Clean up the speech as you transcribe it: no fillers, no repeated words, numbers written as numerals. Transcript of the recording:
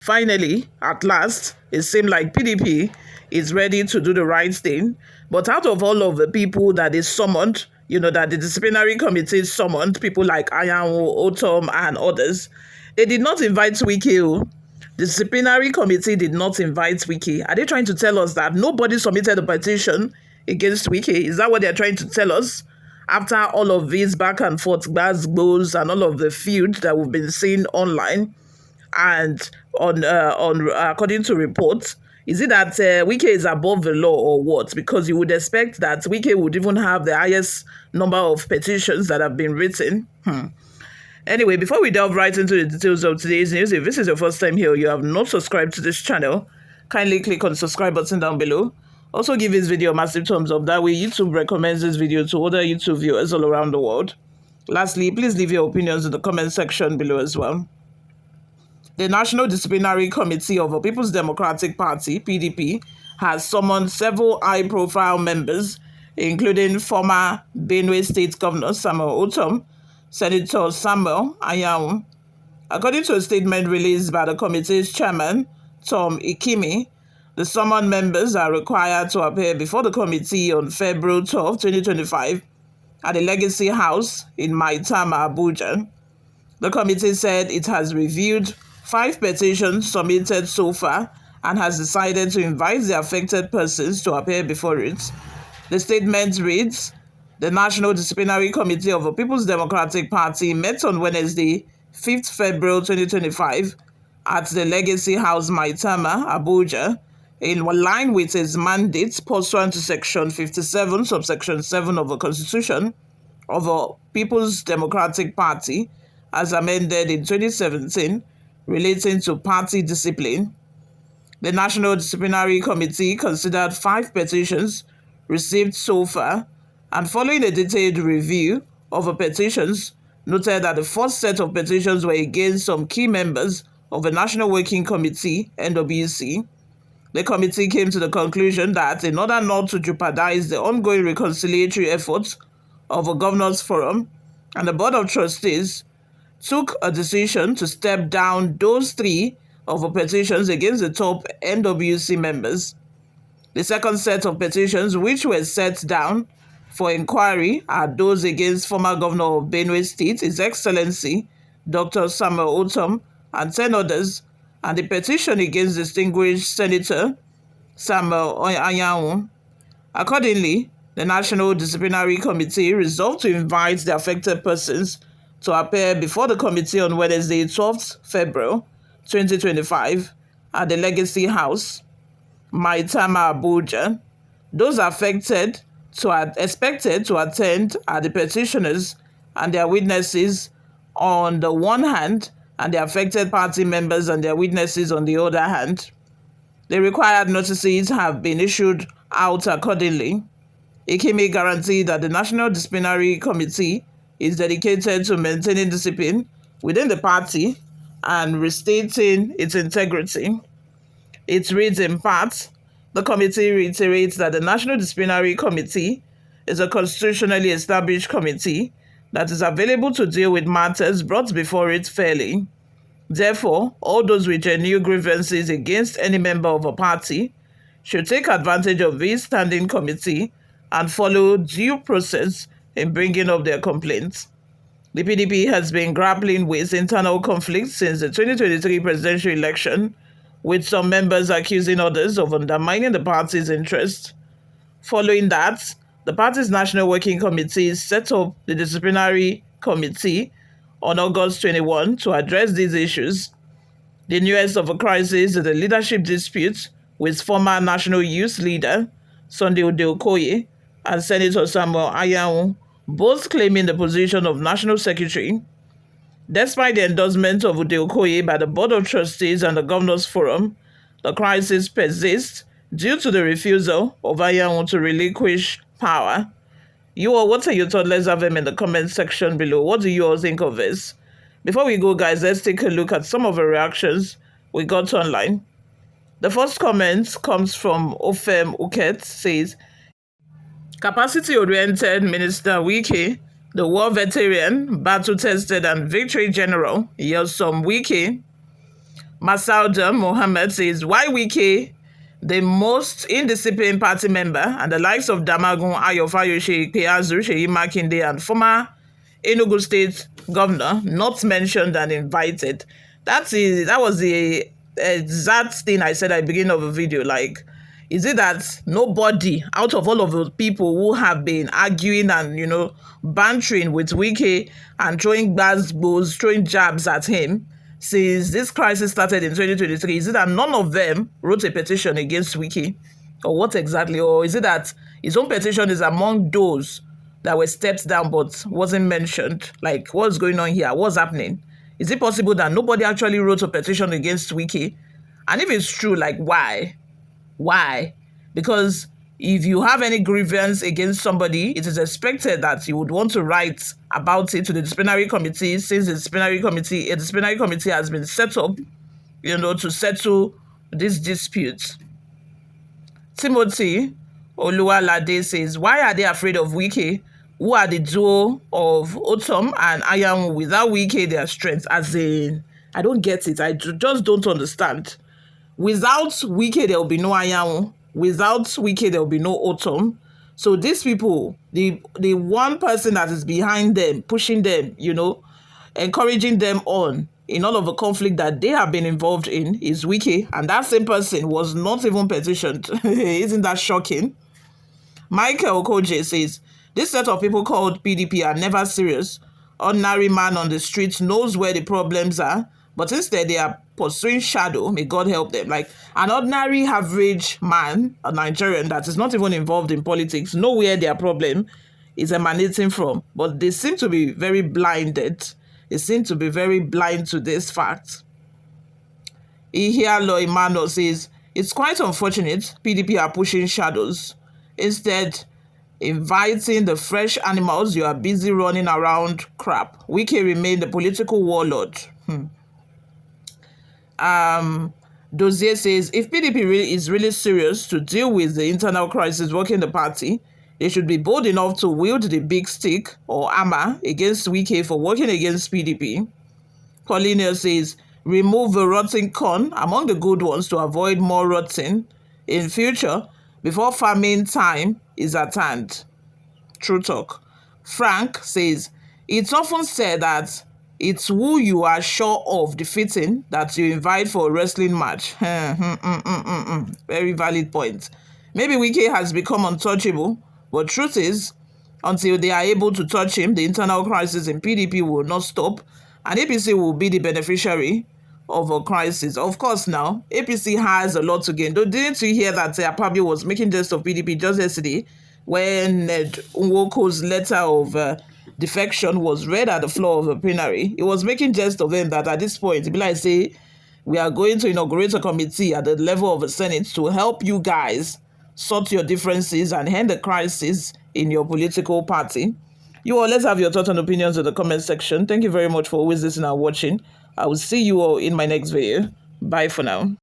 Finally, at last, it seemed like PDP is ready to do the right thing. But out of all of the people that is summoned, that the disciplinary committee summoned, people like Anyanwu, Ortom, and others, they did not invite Wike. The disciplinary committee did not invite Wike. Are they trying to tell us that nobody submitted a petition against Wike? Is that what they're trying to tell us? After all of these back and forth goes and all of the feud that we've been seeing online, and on according to reports, is it that Wike is above the law or what? Because you would expect that Wike would even have the highest number of petitions that have been written. Anyway, before we delve right into the details of today's news, if this is your first time here, you have not subscribed to this channel, kindly click on the subscribe button down below. Also give this video a massive thumbs up. That way YouTube recommends this video to other YouTube viewers all around the world. Lastly, please leave your opinions in the comment section below as well. The National Disciplinary Committee of the People's Democratic Party, PDP, has summoned several high-profile members, including former Benue State Governor Samuel Ortom, Senator Samuel Anyanwu. According to a statement released by the committee's chairman, Tom Ikimi, the summoned members are required to appear before the committee on February 12, 2025, at the Legacy House in Maitama, Abuja. The committee said it has reviewed 5 petitions submitted so far and has decided to invite the affected persons to appear before it. The statement reads, "The National Disciplinary Committee of the People's Democratic Party met on Wednesday, 5th February 2025 at the Legacy House, Maitama, Abuja, in line with its mandate pursuant to Section 57, subsection 7 of the Constitution of the People's Democratic Party, as amended in 2017, relating to party discipline. The National Disciplinary Committee considered 5 petitions received so far, and following a detailed review of the petitions, noted that the first set of petitions were against some key members of the National Working Committee, NWC. The committee came to the conclusion that in order not to jeopardize the ongoing reconciliatory efforts of a Governors Forum and the Board of Trustees, took a decision to step down those 3 of the petitions against the top NWC members. The second set of petitions, which were set down for inquiry, are those against former Governor of Benue State, His Excellency Dr. Samuel Ortom, and 10 others, and the petition against distinguished Senator Samuel Anyanwu. Accordingly, the National Disciplinary Committee resolved to invite the affected persons to appear before the committee on Wednesday, 12th February 2025 at the Legacy House, Maitama, Abuja. Those affected expected to attend are the petitioners and their witnesses on the one hand, and the affected party members and their witnesses on the other hand. The required notices have been issued out accordingly. Ikimi guaranteed that the National Disciplinary Committee is dedicated to maintaining discipline within the party and restating its integrity. It reads in part, the committee reiterates that the National Disciplinary Committee is a constitutionally established committee that is available to deal with matters brought before it fairly. Therefore, all those with genuine grievances against any member of a party should take advantage of this standing committee and follow due process in bringing up their complaints. The PDP has been grappling with internal conflicts since the 2023 presidential election, with some members accusing others of undermining the party's interest. Following that, the party's National Working Committee set up the Disciplinary Committee on August 21 to address these issues. The newest of the crisis is the leadership dispute with former National Youth Leader Sunday Udeh-Okoye and Senator Samuel Anyanwu, both claiming the position of National Secretary. Despite the endorsement of Udeh-Okoye by the Board of Trustees and the Governors Forum, the crisis persists due to the refusal of Anyanwu to relinquish power. You all, what are your thoughts? Let's have them in the comment section below. What do you all think of this? Before we go, guys, let's take a look at some of the reactions we got online. The first comment comes from Ofem Uket, says, capacity-oriented Minister Wike, the war veteran, battle-tested and victory general, Nyesom Wike, Masalda Mohammed says, why Wike, the most indisciplined party member, and the likes of Damagum, Ayofayoshe, Keazu, Sheyi Makinde, and former Enugu State governor, not mentioned and invited. That was the exact thing I said at the beginning of the video. Like, is it that nobody out of all of the people who have been arguing and, bantering with Wike and throwing balls, throwing jabs at him since this crisis started in 2023, is it that none of them wrote a petition against Wike? Or what exactly? Or is it that his own petition is among those that were stepped down but wasn't mentioned? Like, what's going on here? What's happening? Is it possible that nobody actually wrote a petition against Wike? And if it's true, like, why? Why? Because if you have any grievance against somebody, it is expected that you would want to write about it to the disciplinary committee, since a disciplinary committee has been set up, to settle these disputes. Timothy Oluwalade says, why are they afraid of Wike, who are the duo of Ortom and Anyanwu? Without Wike, their strength? As in, I don't get it. I just don't understand. Without Wike, there will be no Anyanwu. Without Wike, there will be no Ortom. So these people, the one person that is behind them, pushing them, encouraging them on in all of the conflict that they have been involved in is Wike. And that same person was not even petitioned. Isn't that shocking? Michael Okoye says, this set of people called PDP are never serious. Ordinary man on the streets knows where the problems are, but instead they are pursuing shadow. May God help them. Like an ordinary average man, a Nigerian that is not even involved in politics, know where their problem is emanating from. But they seem to be very blinded. They seem to be very blind to this fact. Ihialo Emmanuel says, it's quite unfortunate PDP are pushing shadows. Instead, inviting the fresh animals, you are busy running around crap. Wike remain the political warlord. Dozier says, if PDP is really serious to deal with the internal crisis working the party, they should be bold enough to wield the big stick or hammer against Wike for working against PDP. Paulina says, remove the rotten corn among the good ones to avoid more rotting in future before farming time is at hand. True talk. Frank says, it's often said that it's who you are sure of defeating that you invite for a wrestling match. Very valid point. Maybe Wike has become untouchable, but truth is, until they are able to touch him, the internal crisis in PDP will not stop, and APC will be the beneficiary of a crisis. Of course, now, APC has a lot to gain. Didn't you hear that Apabio was making jest of PDP just yesterday when Nwoko's letter of defection was read at the floor of the plenary? He was making jest of him that at this point, it'd be like, say, we are going to inaugurate a committee at the level of the Senate to help you guys sort your differences and end the crisis in your political party. You all, let's have your thoughts and opinions in the comment section. Thank you very much for always listening and watching. I will see you all in my next video. Bye for now.